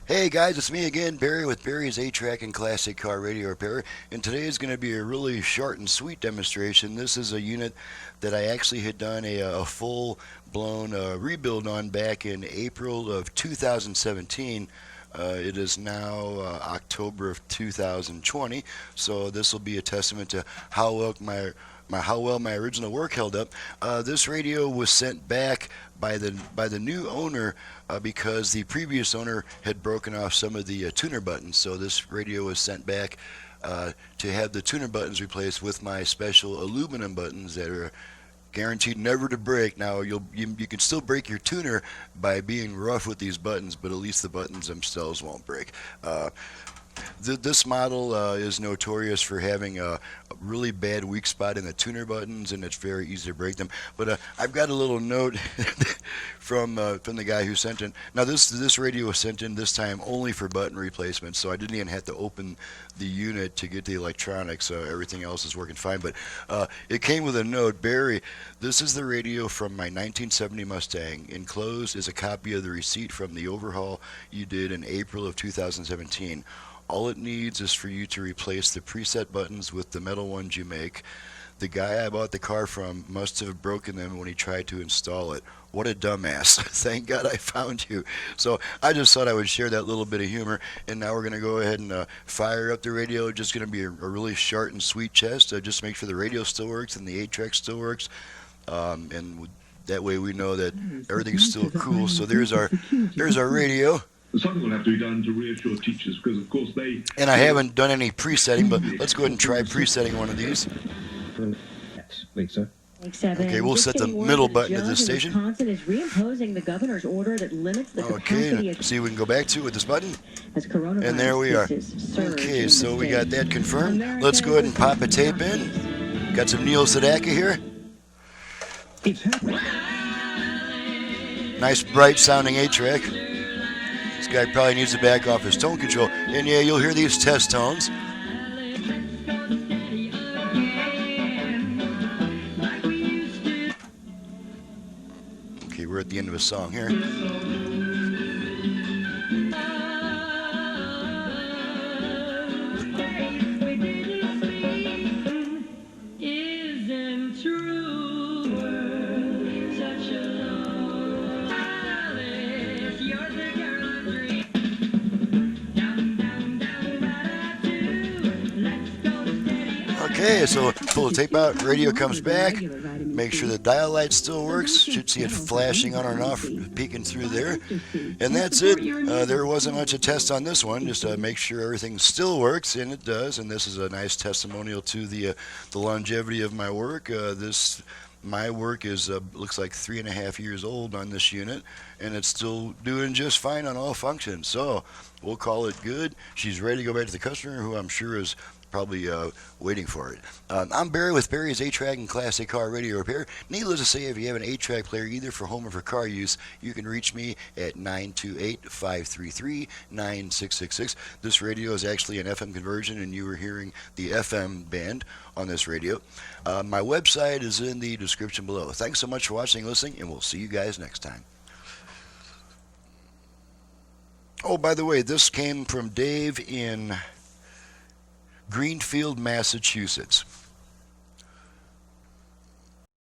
Hey guys, it's me again, Barry with Barry's 8-Track and Classic Car Radio Repair, and today is going to be a really short and sweet demonstration. This is a unit that I actually had done a full-blown rebuild on back in April of 2017. It is now October of 2020, so this will be a testament to how well my original work held up. This radio was sent back by the new owner because the previous owner had broken off some of the tuner buttons. So this radio was sent back to have the tuner buttons replaced with my special aluminum buttons that are guaranteed never to break. Now you can still break your tuner by being rough with these buttons, but at least the buttons themselves won't break. This model is notorious for having a really bad weak spot in the tuner buttons, and it's very easy to break them. But I've got a little note from the guy who sent in. Now this radio was sent in this time only for button replacement, so I didn't even have to open the unit to get the electronics. Everything else is working fine. But it came with a note: Barry, this is the radio from my 1970 Mustang. Enclosed is a copy of the receipt from the overhaul you did in April of 2017. All it needs is for you to replace the preset buttons with the metal ones you make. The guy I bought the car from must have broken them when he tried to install it. What a dumbass. Thank God I found you. So I just thought I would share that little bit of humor. And now we're going to go ahead and fire up the radio. Just going to be a really short and sweet test. Just make sure the radio still works and the 8-track still works. And that way we know that everything's still cool. So there's our radio. Something will have to be done to reassure teachers because, of course, they... And I haven't done any presetting, but let's go ahead and try presetting one of these. Please, sir. Okay, we'll set the middle button to this station. Wisconsin is reimposing the governor's order that limits the capacity Okay, see if we can go back to it with this button. as coronavirus And there we are. cases surge Okay, in so the we state. got that confirmed. Let's go ahead and pop a tape in. Got some Neil Sedaka here. Nice bright sounding 8-track. This guy probably needs to back off his tone control. And yeah, you'll hear these test tones. Okay, we're at the end of a song here. Okay, so pull the tape out, radio comes back, make sure the dial light still works, should see it flashing on and off, peeking through there, and that's it. There wasn't much a test on this one, just make sure everything still works, and it does, and this is a nice testimonial to the longevity of my work. My work is looks like 3.5 years old on this unit, and it's still doing just fine on all functions, so we'll call it good. She's ready to go back to the customer, who I'm sure is probably waiting for it. I'm Barry with Barry's 8-Track and Classic Car Radio Repair. Needless to say, if you have an 8-track player either for home or for car use, you can reach me at 928-533-9666. This radio is actually an FM conversion, and you were hearing the FM band on this radio. My website is in the description below. Thanks so much for watching and listening, and we'll see you guys next time. Oh, by the way, this came from Dave in Greenfield, Massachusetts.